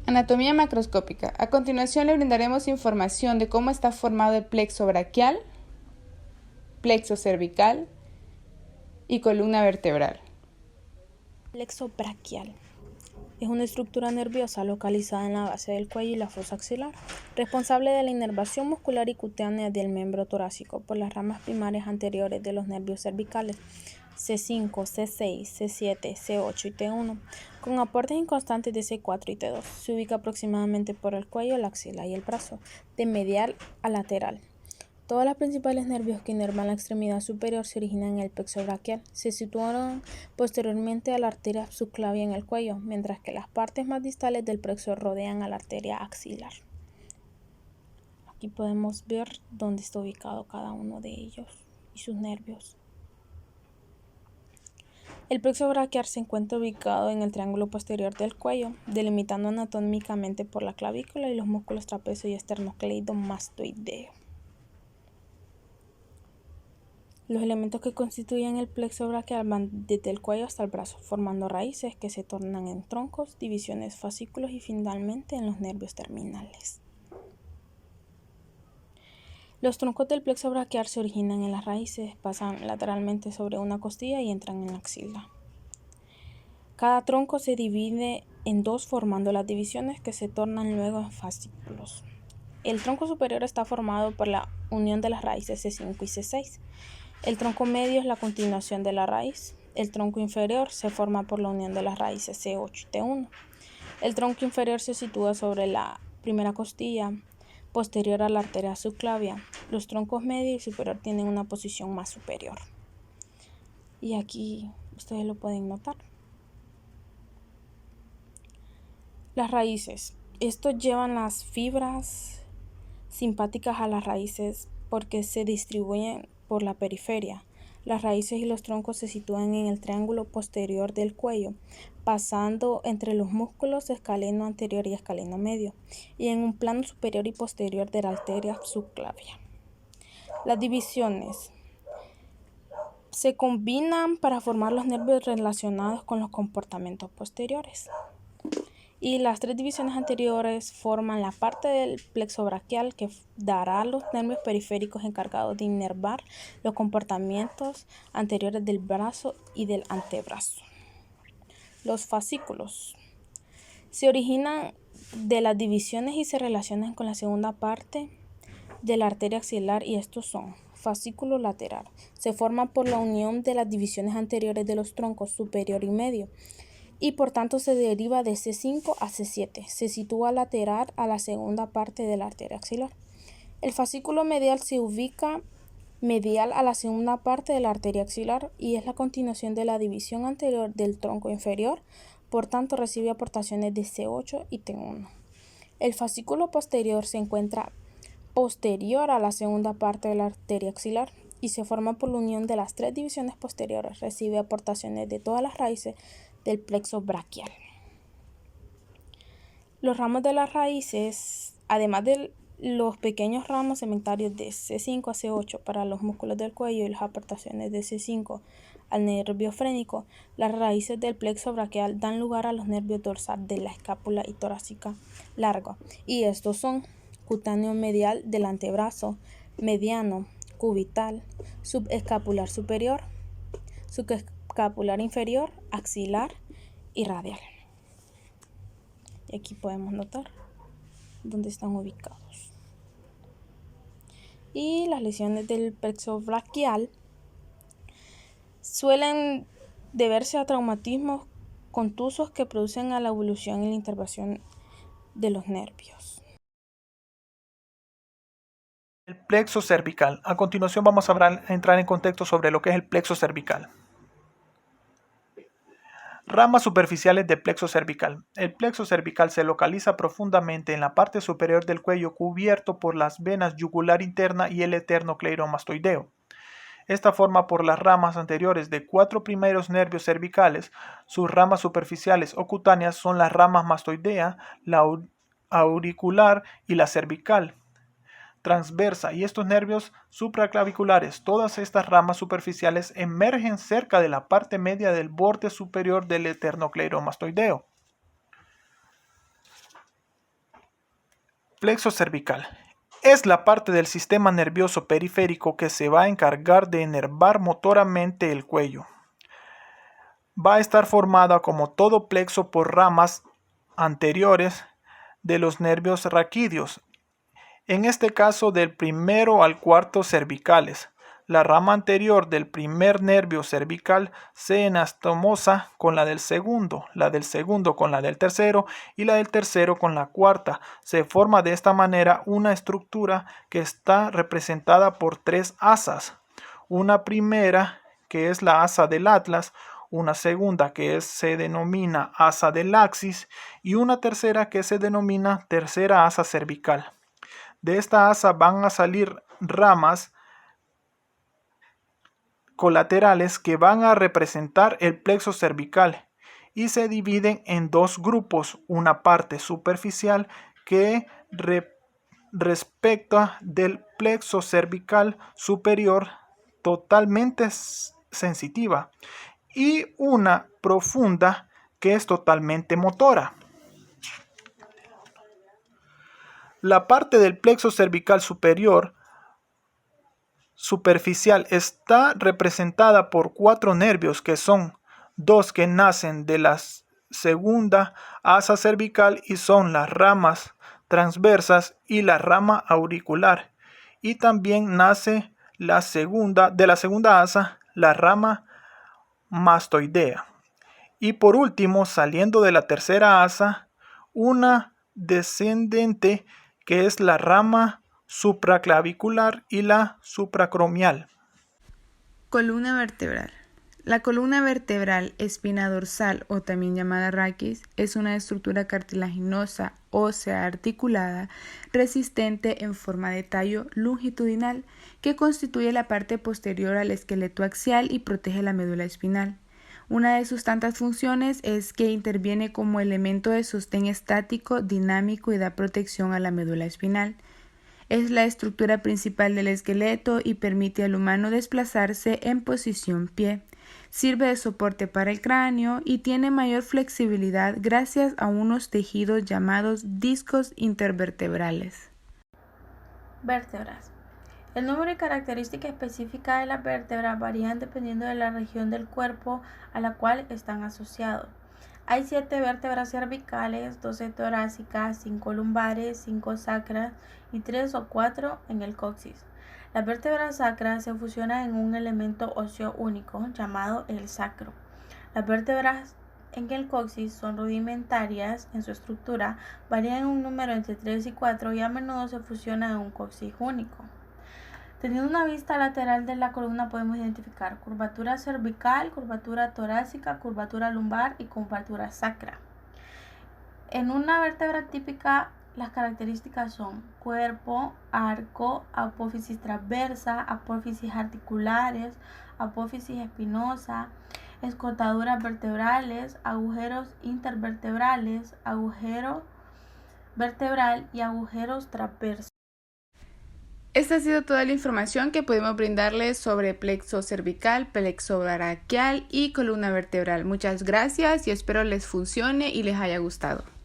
Anatomía macroscópica. A continuación le brindaremos información de cómo está formado el plexo braquial, plexo cervical y columna vertebral. Plexo braquial es una estructura nerviosa localizada en la base del cuello y la fosa axilar, responsable de la inervación muscular y cutánea del miembro torácico por las ramas primarias anteriores de los nervios cervicales C5, C6, C7, C8 y T1, con aportes inconstantes de C4 y T2. Se ubica aproximadamente por el cuello, la axila y el brazo, de medial a lateral. Todos los principales nervios que inervan la extremidad superior se originan en el plexo braquial. Se sitúan posteriormente a la arteria subclavia en el cuello, mientras que las partes más distales del plexo rodean a la arteria axilar. Aquí podemos ver dónde está ubicado cada uno de ellos y sus nervios. El plexo braquial se encuentra ubicado en el triángulo posterior del cuello, delimitando anatómicamente por la clavícula y los músculos trapecio y esternocleidomastoideo. Los elementos que constituyen el plexo braquial van desde el cuello hasta el brazo, formando raíces que se tornan en troncos, divisiones, fascículos y finalmente en los nervios terminales. Los troncos del plexo braquial se originan en las raíces, pasan lateralmente sobre una costilla y entran en la axila. Cada tronco se divide en dos formando las divisiones que se tornan luego en fascículos. El tronco superior está formado por la unión de las raíces C5 y C6. El tronco medio es la continuación de la raíz. El tronco inferior se forma por la unión de las raíces C8 y T1. El tronco inferior se sitúa sobre la primera costilla, posterior a la arteria subclavia. Los troncos medio y superior tienen una posición más superior. Y aquí ustedes lo pueden notar. Las raíces. Estos llevan las fibras simpáticas a las raíces porque se distribuyen por la periferia. Las raíces y los troncos se sitúan en el triángulo posterior del cuello, pasando entre los músculos escaleno anterior y escaleno medio, y en un plano superior y posterior de la arteria subclavia. Las divisiones se combinan para formar los nervios relacionados con los comportamientos posteriores. Y las tres divisiones anteriores forman la parte del plexo braquial que dará los nervios periféricos encargados de inervar los comportamientos anteriores del brazo y del antebrazo. Los fascículos se originan de las divisiones y se relacionan con la segunda parte de la arteria axilar, y estos son: fascículo lateral, se forma por la unión de las divisiones anteriores de los troncos superior y medio, y por tanto se deriva de C5 a C7. Se sitúa lateral a la segunda parte de la arteria axilar. El fascículo medial se ubica medial a la segunda parte de la arteria axilar y es la continuación de la división anterior del tronco inferior, por tanto recibe aportaciones de C8 y T1. El fascículo posterior se encuentra posterior a la segunda parte de la arteria axilar y se forma por la unión de las tres divisiones posteriores. Recibe aportaciones de todas las raíces del plexo braquial. Los ramos de las raíces, además de los pequeños ramos segmentarios de C5 a C8 para los músculos del cuello y las aportaciones de C5 al nervio frénico, las raíces del plexo braquial dan lugar a los nervios dorsal de la escápula y torácica largo, y estos son cutáneo medial del antebrazo, mediano, cubital, subescapular superior, subescapular inferior, axilar y radial. Y aquí podemos notar dónde están ubicados. Y las lesiones del plexo braquial suelen deberse a traumatismos contusos que producen a la evolución y la inervación de los nervios. El plexo cervical. A continuación vamos a entrar en contexto sobre lo que es el plexo cervical. Ramas superficiales del plexo cervical. El plexo cervical se localiza profundamente en la parte superior del cuello, cubierto por las venas yugular interna y el esternocleidomastoideo. Esta forma por las ramas anteriores de 4 primeros nervios cervicales. Sus ramas superficiales o cutáneas son las ramas mastoidea, la auricular y la cervical transversa, y estos nervios supraclaviculares. Todas estas ramas superficiales emergen cerca de la parte media del borde superior del esternocleidomastoideo. Plexo cervical. Es la parte del sistema nervioso periférico que se va a encargar de inervar motoramente el cuello. Va a estar formada como todo plexo por ramas anteriores de los nervios raquídeos. En este caso del primero al cuarto cervicales. La rama anterior del primer nervio cervical se anastomosa con la del segundo con la del tercero y la del tercero con la cuarta. Se forma de esta manera una estructura que está representada por tres asas. Una primera que es la asa del atlas, una segunda que se denomina asa del axis y una tercera que se denomina tercera asa cervical. De esta asa van a salir ramas colaterales que van a representar el plexo cervical y se dividen en dos grupos, una parte superficial que respecta del plexo cervical superior totalmente sensitiva y una profunda que es totalmente motora. La parte del plexo cervical superior superficial está representada por cuatro nervios que son dos que nacen de la segunda asa cervical y son las ramas transversas y la rama auricular, y también nace de la segunda asa la rama mastoidea, y por último, saliendo de la tercera asa, una descendente que es la rama supraclavicular y la supracromial. Columna vertebral. La columna vertebral, espina dorsal o también llamada raquis, es una estructura cartilaginosa, ósea, articulada, resistente en forma de tallo longitudinal que constituye la parte posterior al esqueleto axial y protege la médula espinal. Una de sus tantas funciones es que interviene como elemento de sostén estático, dinámico y da protección a la médula espinal. Es la estructura principal del esqueleto y permite al humano desplazarse en posición pie. Sirve de soporte para el cráneo y tiene mayor flexibilidad gracias a unos tejidos llamados discos intervertebrales. Vértebras. El número y característica específica de las vértebras varían dependiendo de la región del cuerpo a la cual están asociados. Hay 7 vértebras cervicales, 12 torácicas, 5 lumbares, 5 sacras y 3 o 4 en el coxis. Las vértebras sacras se fusionan en un elemento óseo único llamado el sacro. Las vértebras en el coxis son rudimentarias en su estructura, varían en un número entre 3 y 4 y a menudo se fusionan en un coxis único. Teniendo una vista lateral de la columna podemos identificar curvatura cervical, curvatura torácica, curvatura lumbar y curvatura sacra. En una vértebra típica las características son cuerpo, arco, apófisis transversa, apófisis articulares, apófisis espinosa, escotaduras vertebrales, agujeros intervertebrales, agujero vertebral y agujeros transversos. Esta ha sido toda la información que podemos brindarles sobre plexo cervical, plexo braquial y columna vertebral. Muchas gracias y espero les funcione y les haya gustado.